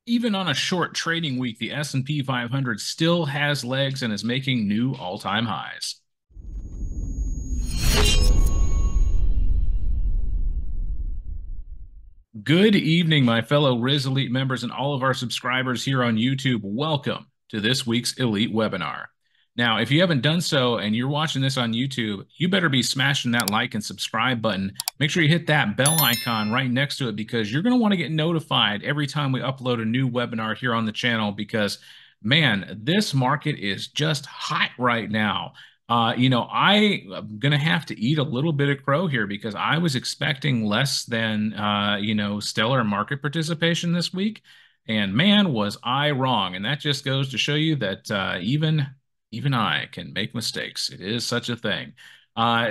Even on a short trading week, the S&P 500 still has legs and is making new all-time highs. Good evening, my fellow Riz Elite members and all of our subscribers here on YouTube. Welcome to this week's Elite webinar. Now, if you haven't done so and you're watching this on YouTube, you better be smashing that like and subscribe button. Make sure you hit that bell icon right next to it because you're going to want to get notified every time we upload a new webinar here on the channel because, man, this market is just hot right now. I'm going to have to eat a little bit of crow here because I was expecting less than, stellar market participation this week. And man, was I wrong. And that just goes to show you that even I can make mistakes. It is such a thing.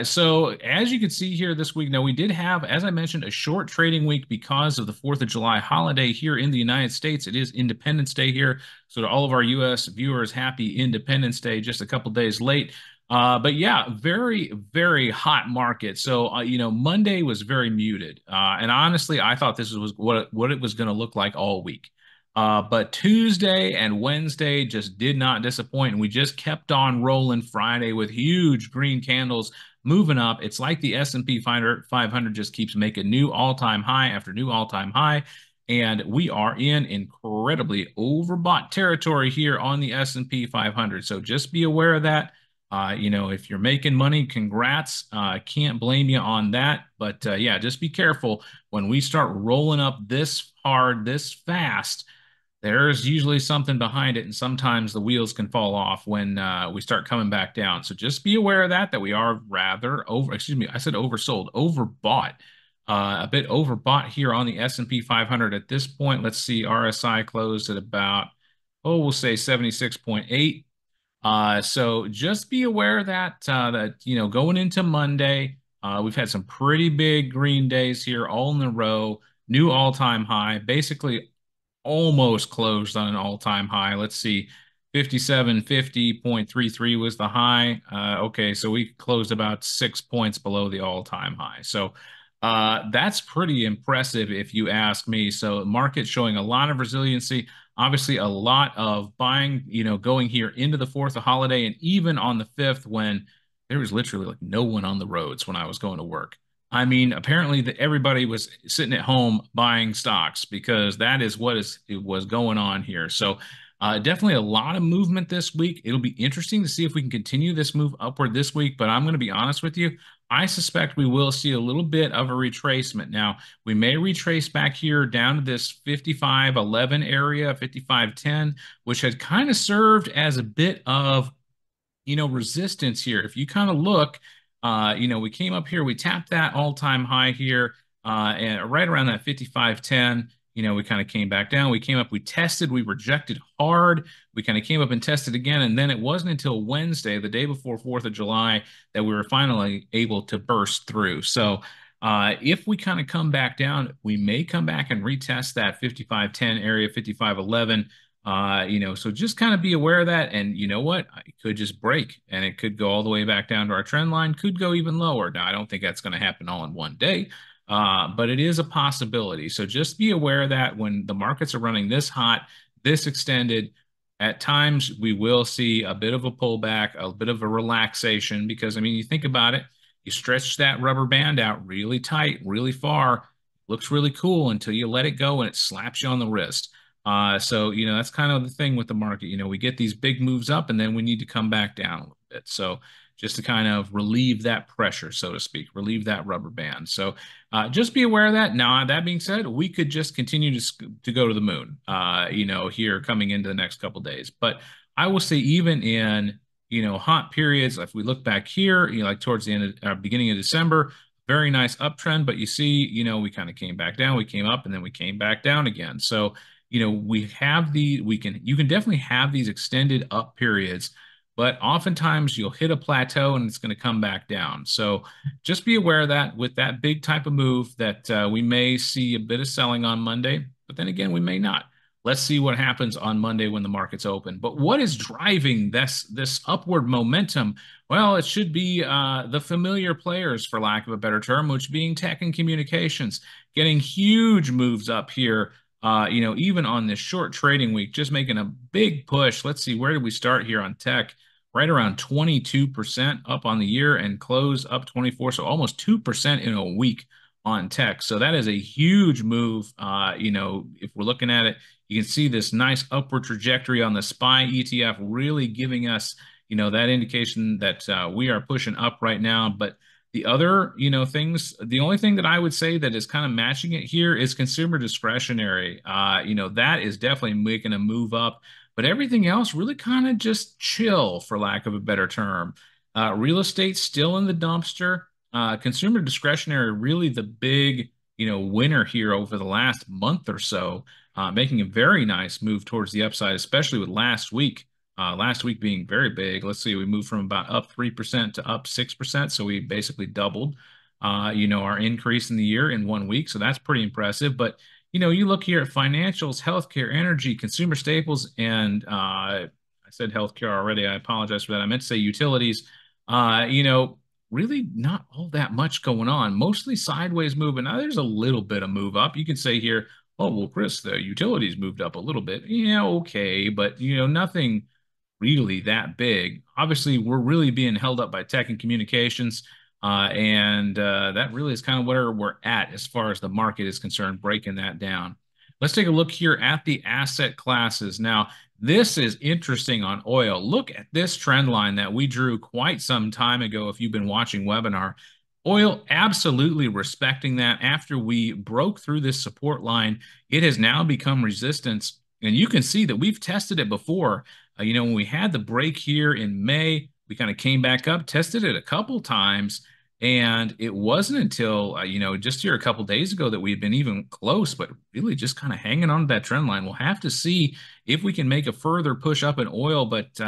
So as you can see here this week, now we did have, as I mentioned, a short trading week because of the 4th of July holiday here in the United States. It is Independence Day here. So to all of our U.S. viewers, happy Independence Day, just a couple days late. But yeah, very, very hot market. So, Monday was very muted. And honestly, I thought this was what it was going to look like all week. But Tuesday and Wednesday just did not disappoint. And we just kept on rolling Friday with huge green candles moving up. It's like the S&P 500 just keeps making new all-time high after new all-time high. And we are in incredibly overbought territory here on the S&P 500. So just be aware of that. If you're making money, congrats. Can't blame you on that. But yeah, just be careful when we start rolling up this hard, this fast. There's usually something behind it, and sometimes the wheels can fall off when we start coming back down. So just be aware of that we are rather excuse me, I said oversold, overbought. A bit overbought here on the S&P 500 at this point. Let's see, RSI closed at about, we'll say 76.8. So just be aware that going into Monday, we've had some pretty big green days here all in a row, new all-time high, basically almost closed on an all-time high. Let's see, 5750.33 was the high. Okay, so we closed about 6 points below the all-time high. So that's pretty impressive if you ask me. So market showing a lot of resiliency. Obviously, a lot of buying, going here into the 4th of holiday and even on the 5th when there was literally like no one on the roads when I was going to work. I mean, apparently everybody was sitting at home buying stocks because that is it was going on here. So definitely a lot of movement this week. It'll be interesting to see if we can continue this move upward this week. But I'm going to be honest with you. I suspect we will see a little bit of a retracement. Now, we may retrace back here down to this 55.11 area, 55.10, which had kind of served as a bit of, resistance here. If you kind of look, we came up here, we tapped that all-time high here, and right around that 55.10. We kind of came back down. We came up, we tested, we rejected hard. We kind of came up and tested again. And then it wasn't until Wednesday, the day before 4th of July, that we were finally able to burst through. So if we kind of come back down, we may come back and retest that 55.10 area, 55.11. So just kind of be aware of that. And you know what? It could just break and it could go all the way back down to our trend line, could go even lower. Now, I don't think that's going to happen all in one day. But it is a possibility. So just be aware that when the markets are running this hot, this extended, at times we will see a bit of a pullback, a bit of a relaxation, because, I mean, you think about it, you stretch that rubber band out really tight, really far, looks really cool until you let it go and it slaps you on the wrist. So, that's kind of the thing with the market. We get these big moves up and then we need to come back down a little bit. So just to kind of relieve that pressure, so to speak, relieve that rubber band. So just be aware of that. Now, that being said, we could just continue to go to the moon, here coming into the next couple of days. But I will say even in, hot periods, if we look back here, like towards the end of beginning of December, very nice uptrend, but you see, we kind of came back down, we came up, and then we came back down again. So, you can definitely have these extended up periods, but oftentimes you'll hit a plateau and it's going to come back down. So just be aware of that with that big type of move that we may see a bit of selling on Monday, but then again, we may not. Let's see what happens on Monday when the market's open. But what is driving this upward momentum? Well, it should be the familiar players, for lack of a better term, which being tech and communications, getting huge moves up here Even on this short trading week, just making a big push. Let's see, where did we start here on tech? Right around 22% up on the year and close up 24, so almost 2% in a week on tech. So that is a huge move. If we're looking at it, you can see this nice upward trajectory on the SPY ETF, really giving us, that indication that we are pushing up right now. But the other, things, the only thing that I would say that is kind of matching it here is consumer discretionary. That is definitely making a move up, but everything else really kind of just chill, for lack of a better term. Real estate still in the dumpster. Consumer discretionary really the big, winner here over the last month or so, making a very nice move towards the upside, especially with last week. Last week being very big. Let's see, we moved from about up 3% to up 6%. So we basically doubled, our increase in the year in 1 week. So that's pretty impressive. But, you look here at financials, healthcare, energy, consumer staples, and I said healthcare already. I apologize for that. I meant to say utilities. Really not all that much going on. Mostly sideways moving. Now there's a little bit of move up. You can say here, oh, well, Chris, the utilities moved up a little bit. Yeah, okay. But, nothing really that big. Obviously, we're really being held up by tech and communications, and that really is kind of where we're at as far as the market is concerned, breaking that down. Let's take a look here at the asset classes. Now, this is interesting on oil. Look at this trend line that we drew quite some time ago if you've been watching webinar. Oil absolutely respecting that. After we broke through this support line, it has now become resistance. And you can see that we've tested it before. When we had the break here in May, we kind of came back up, tested it a couple times, and it wasn't until, just here a couple days ago that we had been even close, but really just kind of hanging on to that trend line. We'll have to see if we can make a further push up in oil, but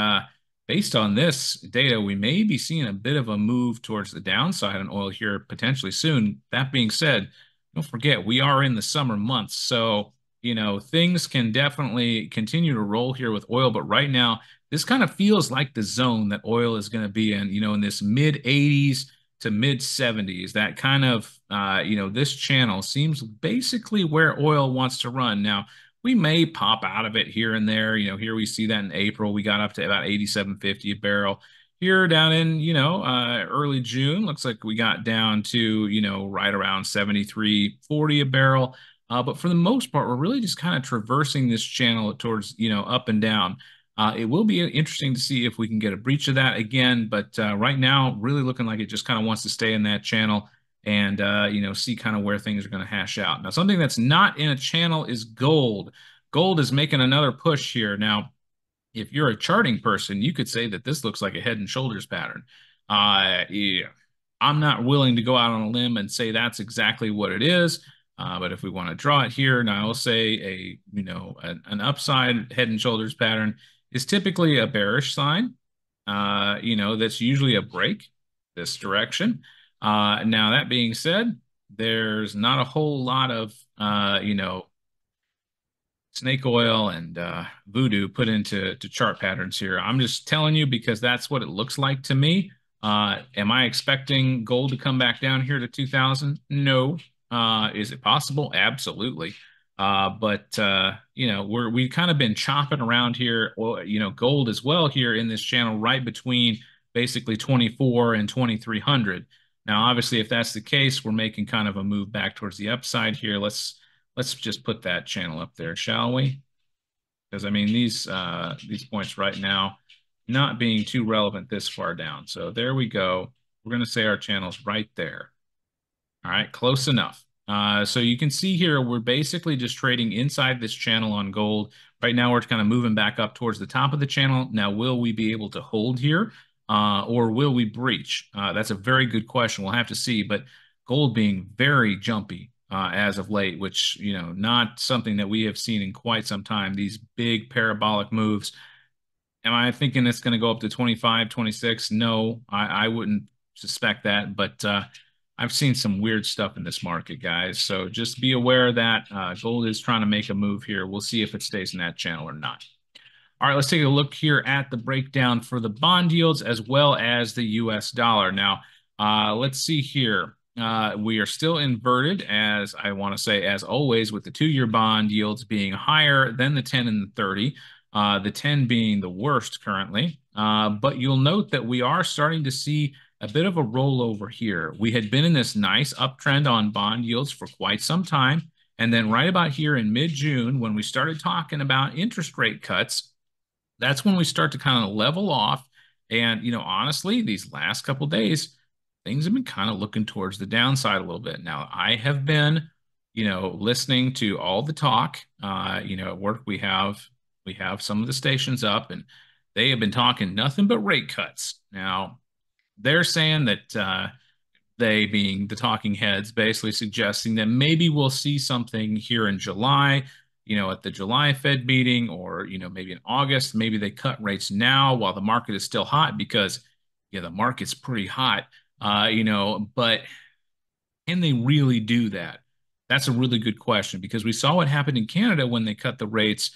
based on this data, we may be seeing a bit of a move towards the downside on oil here potentially soon. That being said, don't forget, we are in the summer months, so things can definitely continue to roll here with oil, but right now, this kind of feels like the zone that oil is going to be in, in this mid 80s to mid 70s. That kind of, this channel seems basically where oil wants to run. Now, we may pop out of it here and there. Here we see that in April, we got up to about 87.50 a barrel. Here down in, early June, looks like we got down to, right around 73.40 a barrel. But for the most part, we're really just kind of traversing this channel towards, up and down. It will be interesting to see if we can get a breach of that again. But right now, really looking like it just kind of wants to stay in that channel and, see kind of where things are going to hash out. Now, something that's not in a channel is gold. Gold is making another push here. Now, if you're a charting person, you could say that this looks like a head and shoulders pattern. Yeah, I'm not willing to go out on a limb and say that's exactly what it is. But if we want to draw it here, now I'll say an upside head and shoulders pattern is typically a bearish sign. That's usually a break this direction. Now that being said, there's not a whole lot of snake oil and voodoo put into chart patterns here. I'm just telling you because that's what it looks like to me. Am I expecting gold to come back down here to 2000? No. Is it possible? Absolutely. But we've kind of been chopping around here, gold as well here in this channel, right between basically 24 and 2300. Now, obviously, if that's the case, we're making kind of a move back towards the upside here. Let's just put that channel up there, shall we? Because I mean, these points right now not being too relevant this far down. So there we go. We're going to say our channel's right there. All right, close enough. So you can see here, we're basically just trading inside this channel on gold. Right now, we're kind of moving back up towards the top of the channel. Now, will we be able to hold here or will we breach? That's a very good question. We'll have to see, but gold being very jumpy as of late, which, not something that we have seen in quite some time, these big parabolic moves. Am I thinking it's going to go up to 25, 26? No, I wouldn't suspect that, but I've seen some weird stuff in this market, guys. So just be aware that gold is trying to make a move here. We'll see if it stays in that channel or not. All right, let's take a look here at the breakdown for the bond yields as well as the US dollar. Now, let's see here. We are still inverted, as I want to say, as always, with the 2-year bond yields being higher than the 10 and the 30, the 10 being the worst currently. But you'll note that we are starting to see a bit of a rollover here. We had been in this nice uptrend on bond yields for quite some time. And then right about here in mid-June, when we started talking about interest rate cuts, that's when we start to kind of level off. And, honestly, these last couple days, things have been kind of looking towards the downside a little bit. Now, I have been, listening to all the talk. At work we have some of the stations up, and they have been talking nothing but rate cuts. Now, they're saying that they being the talking heads, basically suggesting that maybe we'll see something here in July, at the July Fed meeting, or, maybe in August. Maybe they cut rates now while the market is still hot because, yeah, the market's pretty hot, but can they really do that? That's a really good question because we saw what happened in Canada when they cut the rates,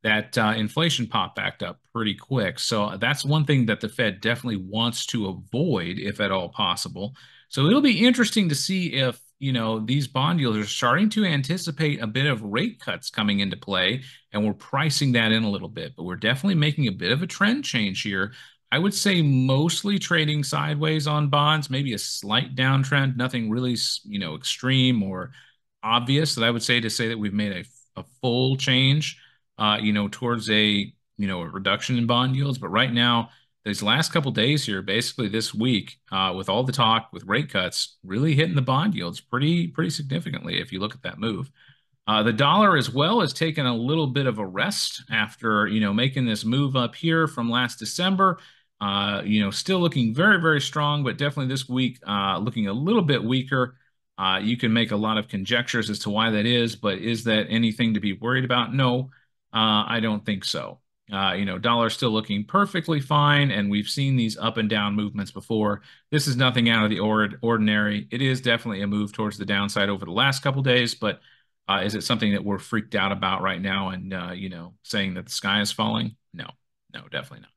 that inflation popped back up pretty quick. So that's one thing that the Fed definitely wants to avoid, if at all possible. So it'll be interesting to see if, these bond yields are starting to anticipate a bit of rate cuts coming into play, and we're pricing that in a little bit. But we're definitely making a bit of a trend change here. I would say mostly trading sideways on bonds, maybe a slight downtrend, nothing really, extreme or obvious that I would say that we've made a full change, towards a reduction in bond yields. But right now, these last couple days here, basically this week, with all the talk with rate cuts, really hitting the bond yields pretty significantly if you look at that move. The dollar as well has taken a little bit of a rest after, making this move up here from last December. Still looking very, very strong, but definitely this week looking a little bit weaker. You can make a lot of conjectures as to why that is, but is that anything to be worried about? No, I don't think so. Dollar still looking perfectly fine, and we've seen these up and down movements before. This is nothing out of the ordinary. It is definitely a move towards the downside over the last couple days, but is it something that we're freaked out about right now and, saying that the sky is falling? No, no, definitely not.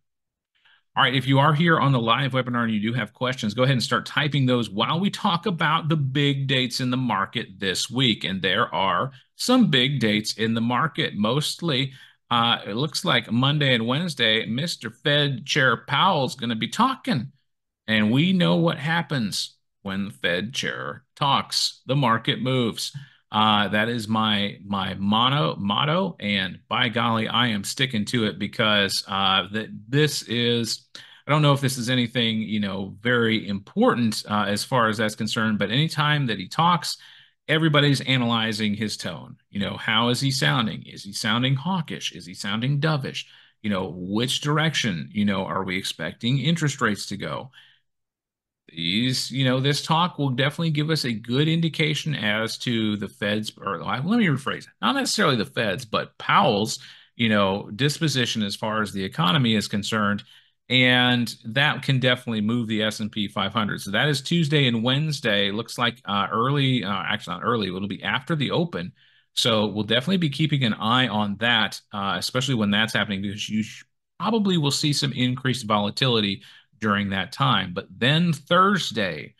All right, if you are here on the live webinar and you do have questions, go ahead and start typing those while we talk about the big dates in the market this week. And there are some big dates in the market. Mostly, it looks like Monday and Wednesday, Mr. Fed Chair Powell's going to be talking. And we know what happens when the Fed chair talks. The market moves. That is my motto, and by golly, I am sticking to it because this is. I don't know if this is anything very important as far as that's concerned, but anytime that he talks, everybody's analyzing his tone. How is he sounding? Is he sounding hawkish? Is he sounding dovish? Which direction are we expecting interest rates to go? This talk will definitely give us a good indication as to the Fed's, or let me rephrase it, not necessarily the Fed's, but Powell's, disposition as far as the economy is concerned. And that can definitely move the S&P 500. So that is Tuesday and Wednesday. Looks like early, actually not early, it'll be after the open. So we'll definitely be keeping an eye on that, especially when that's happening, because you probably will see some increased volatility during that time. But then Thursday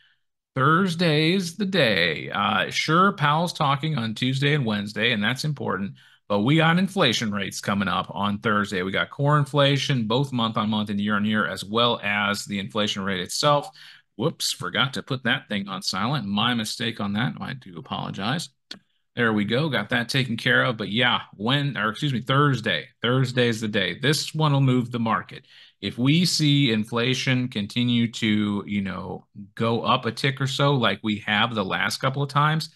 is the day. Sure, Powell's talking on Tuesday and Wednesday, and that's important. But we got inflation rates coming up on Thursday. We got core inflation, both month on month and year on year, as well as the inflation rate itself. Whoops, forgot to put that thing on silent. My mistake on that. I do apologize. There we go. Got that taken care of. But yeah, Thursday. Thursday's the day. This one will move the market. If we see inflation continue to, go up a tick or so, like we have the last couple of times,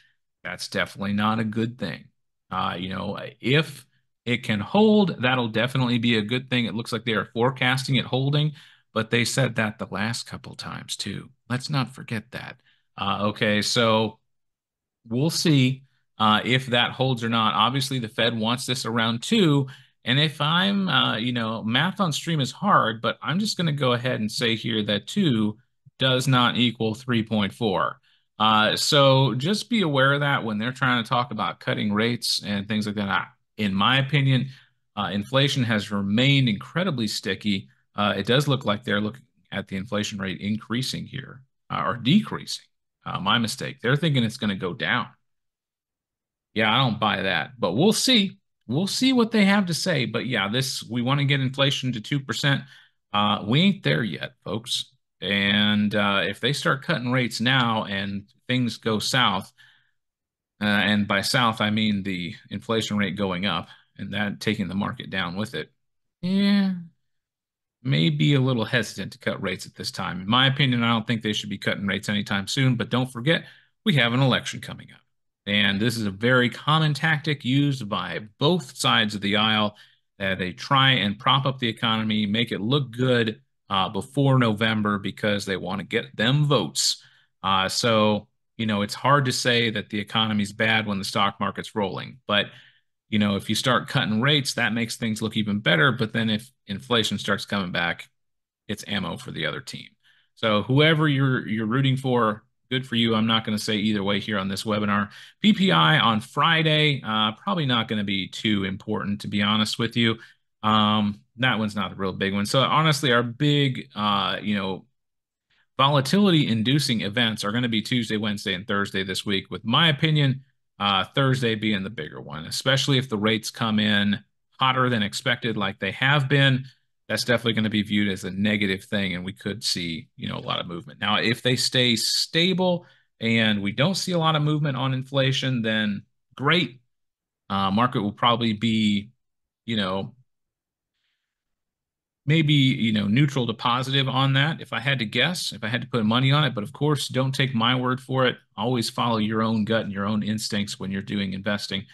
that's definitely not a good thing. If it can hold, that'll definitely be a good thing. It looks like they are forecasting it holding, but they said that the last couple of times too. Let's not forget that. Okay, so we'll see if that holds or not. Obviously, the Fed wants this around 2. And if I'm, math on stream is hard, but I'm just going to go ahead and say here that 2 does not equal 3.4. So just be aware of that when they're trying to talk about cutting rates and things like that. In my opinion, inflation has remained incredibly sticky. It does look like they're looking at the inflation rate increasing here or decreasing. My mistake. They're thinking it's going to go down. Yeah, I don't buy that, but we'll see. We'll see what they have to say. But yeah, this we want to get inflation to 2%. We ain't there yet, folks. And if they start cutting rates now and things go south, and by south I mean the inflation rate going up and that taking the market down with it. Yeah, may be a little hesitant to cut rates at this time. In my opinion, I don't think they should be cutting rates anytime soon, but don't forget, we have an election coming up. And this is a very common tactic used by both sides of the aisle. They try and prop up the economy, make it look good before November because they want to get them votes. It's hard to say that the economy's bad when the stock market's rolling. But if you start cutting rates, that makes things look even better. But then if inflation starts coming back, it's ammo for the other team. So whoever you're rooting for, good for you. I'm not going to say either way here on this webinar. PPI on Friday, probably not going to be too important, to be honest with you. That one's not the real big one. So honestly, our big, volatility inducing events are going to be Tuesday, Wednesday, and Thursday this week, with my opinion, Thursday being the bigger one, especially if the rates come in hotter than expected, like they have been. That's definitely going to be viewed as a negative thing, and we could see, a lot of movement. Now, if they stay stable and we don't see a lot of movement on inflation, then great. Market will probably be, you know, maybe, neutral to positive on that. If I had to guess, if I had to put money on it, but of course, don't take my word for it. Always follow your own gut and your own instincts when you're doing investing,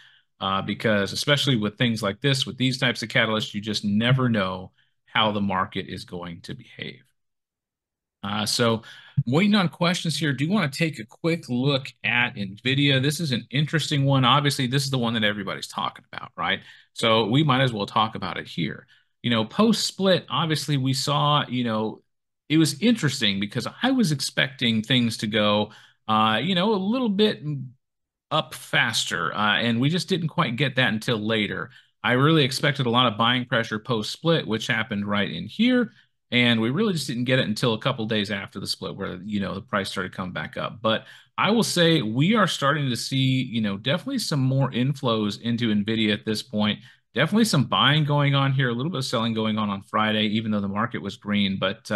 because especially with things like this, with these types of catalysts, you just never know how the market is going to behave. So waiting on questions here. Do you want to take a quick look at NVIDIA? This is an interesting one. Obviously, this is the one that everybody's talking about, right? So we might as well talk about it here. Post split, obviously we saw, it was interesting because I was expecting things to go, a little bit up faster, and we just didn't quite get that until later. I really expected a lot of buying pressure post split, which happened right in here. And we really just didn't get it until a couple days after the split where, the price started coming back up. But I will say we are starting to see, definitely some more inflows into NVIDIA at this point. Definitely some buying going on here, a little bit of selling going on Friday, even though the market was green. But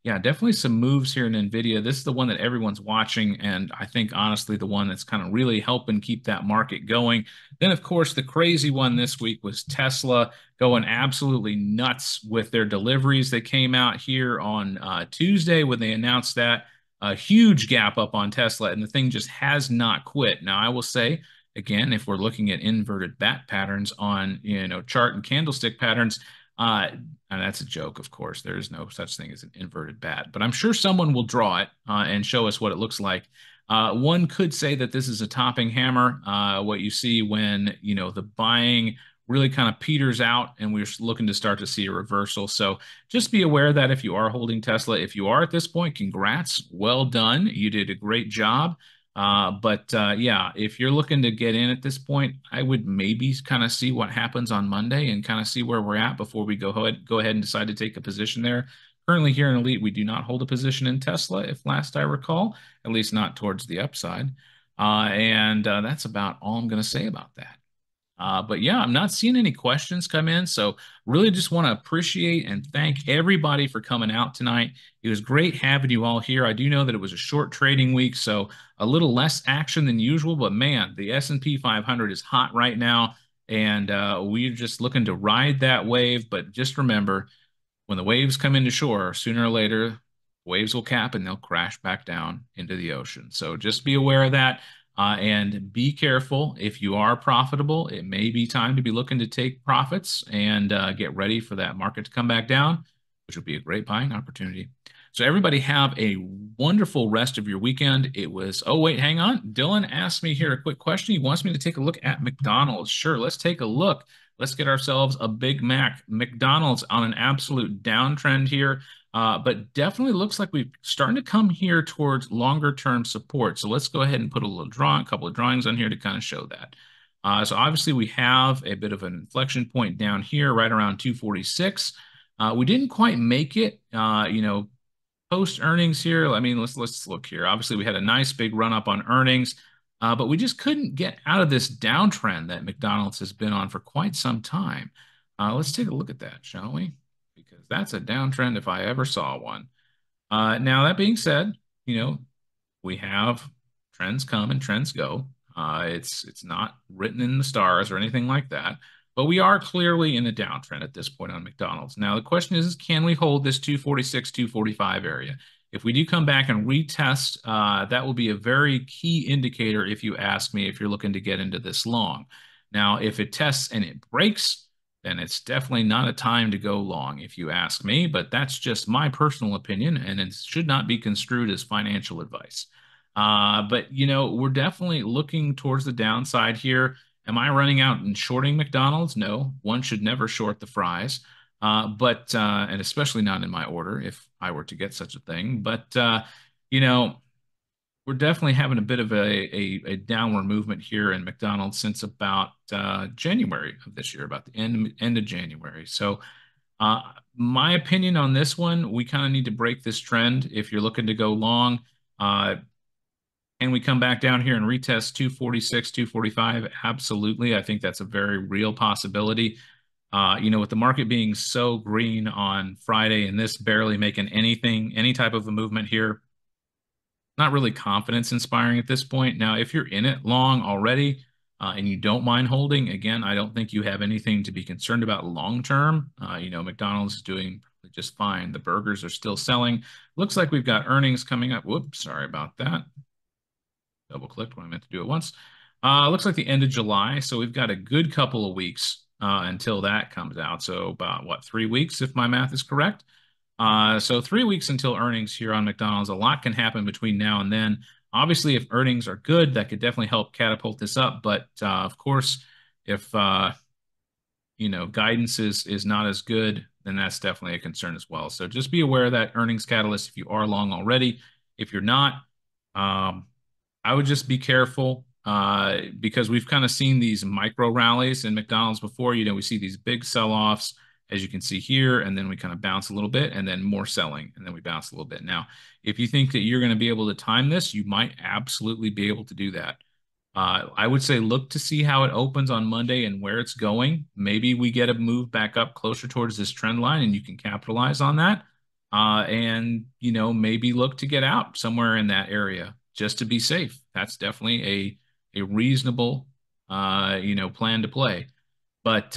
yeah, definitely some moves here in NVIDIA. This is the one that everyone's watching, and I think honestly the one that's kind of really helping keep that market going. Then, of course, the crazy one this week was Tesla going absolutely nuts with their deliveries that came out here on Tuesday when they announced that. A huge gap up on Tesla, and the thing just has not quit. Now, I will say, again, if we're looking at inverted bat patterns on, chart and candlestick patterns, and that's a joke, of course. There is no such thing as an inverted bat, but I'm sure someone will draw it and show us what it looks like. One could say that this is a topping hammer, what you see when, the buying really kind of peters out and we're looking to start to see a reversal. So just be aware that if you are holding Tesla, if you are at this point, congrats, well done. You did a great job. Yeah, if you're looking to get in at this point, I would maybe kind of see what happens on Monday and kind of see where we're at before we go ahead and decide to take a position there. Currently here in Elite, we do not hold a position in Tesla, if last I recall, at least not towards the upside. That's about all I'm going to say about that. But yeah, I'm not seeing any questions come in. So really just want to appreciate and thank everybody for coming out tonight. It was great having you all here. I do know that it was a short trading week, so a little less action than usual, but man, the S&P 500 is hot right now, and we're just looking to ride that wave. But just remember, when the waves come into shore, sooner or later, waves will cap and they'll crash back down into the ocean. So just be aware of that. And be careful. If you are profitable, it may be time to be looking to take profits and get ready for that market to come back down, which would be a great buying opportunity. So everybody have a wonderful rest of your weekend. Oh, wait, hang on. Dylan asked me here a quick question. He wants me to take a look at McDonald's. Sure, let's take a look. Let's get ourselves a Big Mac. McDonald's on an absolute downtrend here. But definitely looks like we're starting to come here towards longer term support. So let's go ahead and put a couple of drawings on here to kind of show that. So obviously we have a bit of an inflection point down here right around 246. We didn't quite make it, post earnings here. I mean, let's look here. Obviously, we had a nice big run up on earnings, but we just couldn't get out of this downtrend that McDonald's has been on for quite some time. Let's take a look at that, shall we? Because that's a downtrend if I ever saw one. Now, that being said, you know, we have trends come and trends go. It's not written in the stars or anything like that, but we are clearly in a downtrend at this point on McDonald's. Now, the question is can we hold this 246, 245 area? If we do come back and retest, that will be a very key indicator, if you ask me, if you're looking to get into this long. Now, if it tests and it breaks, then it's definitely not a time to go long, if you ask me, but that's just my personal opinion, and it should not be construed as financial advice. But, we're definitely looking towards the downside here. Am I running out and shorting McDonald's? No, one should never short the fries. And especially not in my order if I were to get such a thing. But, you know, we're definitely having a bit of a downward movement here in McDonald's since about January of this year, about the end of January. So, my opinion on this one, we kind of need to break this trend if you're looking to go long. And we come back down here and retest 246, 245? Absolutely. I think that's a very real possibility. With the market being so green on Friday and this barely making any type of a movement here, not really confidence inspiring at this point. Now, if you're in it long already and you don't mind holding, again, I don't think you have anything to be concerned about long term. McDonald's is doing just fine. The burgers are still selling. Looks like we've got earnings coming up. Whoops, sorry about that. Double clicked when I meant to do it once. Looks like the end of July. So we've got a good couple of weeks until that comes out. So about, 3 weeks, if my math is correct. So 3 weeks until earnings here on McDonald's. A lot can happen between now and then. Obviously, if earnings are good, that could definitely help catapult this up. But of course, if guidance is not as good, then that's definitely a concern as well. So just be aware of that earnings catalyst if you are long already. If you're not, I would just be careful because we've kind of seen these micro rallies in McDonald's before. We see these big sell-offs, as you can see here, and then we kind of bounce a little bit, and then more selling, and then we bounce a little bit. Now, if you think that you're going to be able to time this, you might absolutely be able to do that. I would say look to see how it opens on Monday and where it's going. Maybe we get a move back up closer towards this trend line, and you can capitalize on that. Maybe look to get out somewhere in that area just to be safe. That's definitely a reasonable, plan to play. But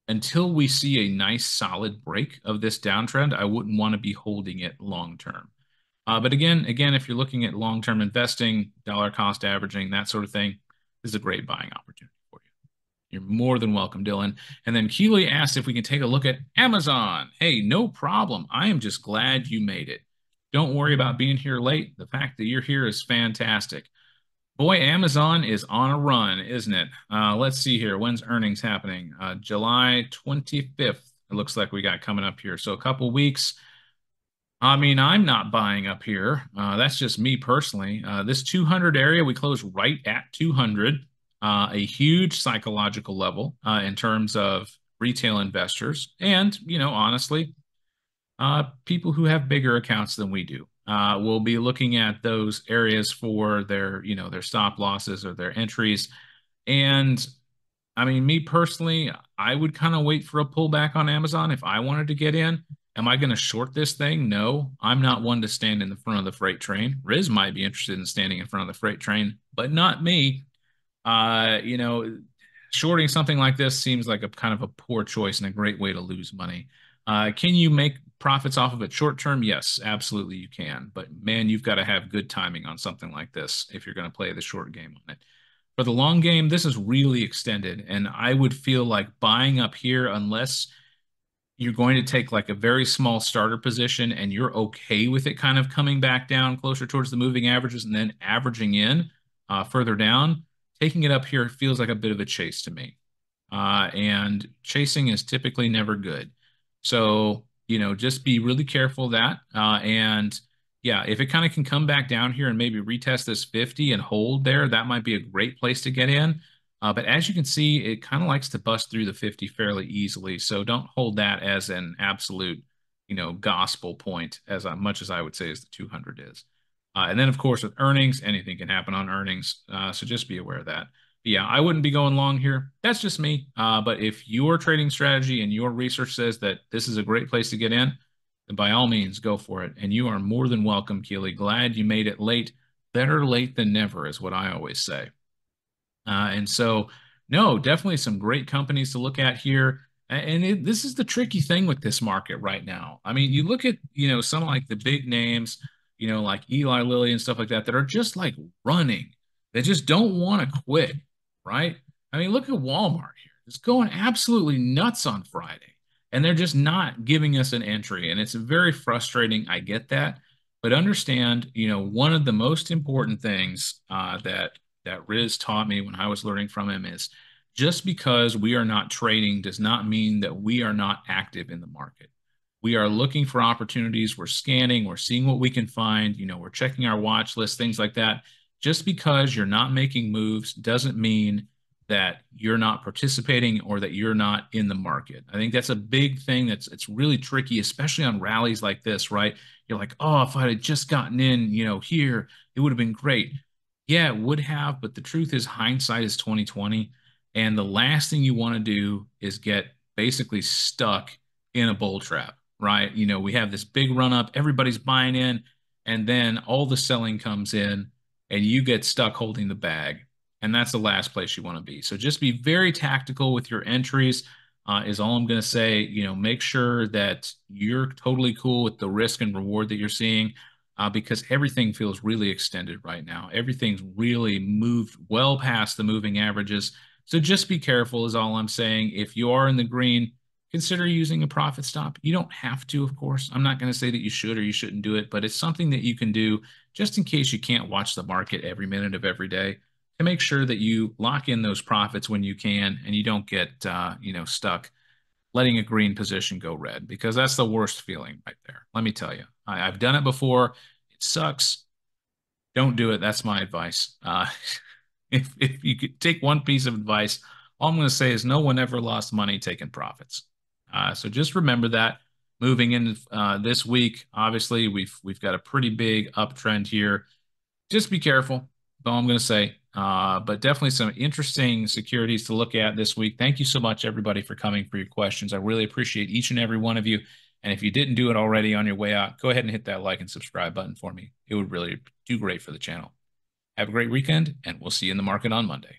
until we see a nice solid break of this downtrend, I wouldn't want to be holding it long term. But again, if you're looking at long-term investing, dollar cost averaging, that sort of thing, this is a great buying opportunity for you. You're more than welcome, Dylan. And then Keely asked if we can take a look at Amazon. Hey, no problem. I am just glad you made it. Don't worry about being here late. The fact that you're here is fantastic. Boy, Amazon is on a run, isn't it? Let's see here. When's earnings happening? July 25th. It looks like we got coming up here. So a couple weeks. I mean, I'm not buying up here. That's just me personally. This 200 area, we close right at 200, a huge psychological level in terms of retail investors. And, honestly, people who have bigger accounts than we do will be looking at those areas for their stop losses or their entries. And I mean, me personally, I would kind of wait for a pullback on Amazon if I wanted to get in. Am I going to short this thing? No, I'm not one to stand in the front of the freight train. Riz might be interested in standing in front of the freight train, but not me. Shorting something like this seems like a kind of a poor choice and a great way to lose money. Can you make profits off of it short term? Yes, absolutely you can. But man, you've got to have good timing on something like this if you're going to play the short game on it. For the long game, this is really extended, and I would feel like buying up here unless you're going to take like a very small starter position and you're okay with it kind of coming back down closer towards the moving averages and then averaging in further down. Taking it up here feels like a bit of a chase to me. And chasing is typically never good. So, just be really careful of that. And yeah, if it kind of can come back down here and maybe retest this 50 and hold there, that might be a great place to get in. But as you can see, it kind of likes to bust through the 50 fairly easily. So don't hold that as an absolute, gospel point as much as I would say as the 200 is. And then, of course, with earnings, anything can happen on earnings. So just be aware of that. But yeah, I wouldn't be going long here. That's just me. But if your trading strategy and your research says that this is a great place to get in, then by all means, go for it. And you are more than welcome, Keely. Glad you made it late. Better late than never is what I always say. And so, no, definitely some great companies to look at here. And this is the tricky thing with this market right now. I mean, you look at, some like the big names, like Eli Lilly and stuff like that, that are just like running. They just don't want to quit, right? I mean, look at Walmart here. It's going absolutely nuts on Friday, and they're just not giving us an entry. And it's very frustrating. I get that. But understand, one of the most important things that Riz taught me when I was learning from him is just because we are not trading does not mean that we are not active in the market. We are looking for opportunities. We're scanning. We're seeing what we can find. We're checking our watch list, things like that. Just because you're not making moves doesn't mean that you're not participating or that you're not in the market. I think that's a big thing it's really tricky, especially on rallies like this, right? You're like, oh, if I had just gotten in, here, it would have been great. Yeah, it would have, but the truth is hindsight is 2020. And the last thing you want to do is get basically stuck in a bull trap, right? We have this big run up, everybody's buying in, and then all the selling comes in and you get stuck holding the bag. And that's the last place you want to be. So just be very tactical with your entries, is all I'm going to say. Make sure that you're totally cool with the risk and reward that you're seeing, because everything feels really extended right now. Everything's really moved well past the moving averages. So just be careful is all I'm saying. If you are in the green, consider using a profit stop. You don't have to, of course. I'm not going to say that you should or you shouldn't do it, but it's something that you can do just in case you can't watch the market every minute of every day, to make sure that you lock in those profits when you can and you don't get stuck letting a green position go red, because that's the worst feeling right there. Let me tell you, I've done it before. It sucks. Don't do it. That's my advice. If you could take one piece of advice, all I'm going to say is no one ever lost money taking profits. So just remember that moving in this week. Obviously, we've got a pretty big uptrend here. Just be careful. That's all I'm going to say. But definitely some interesting securities to look at this week. Thank you so much, everybody, for coming for your questions. I really appreciate each and every one of you. And if you didn't do it already on your way out, go ahead and hit that like and subscribe button for me. It would really do great for the channel. Have a great weekend, and we'll see you in the market on Monday.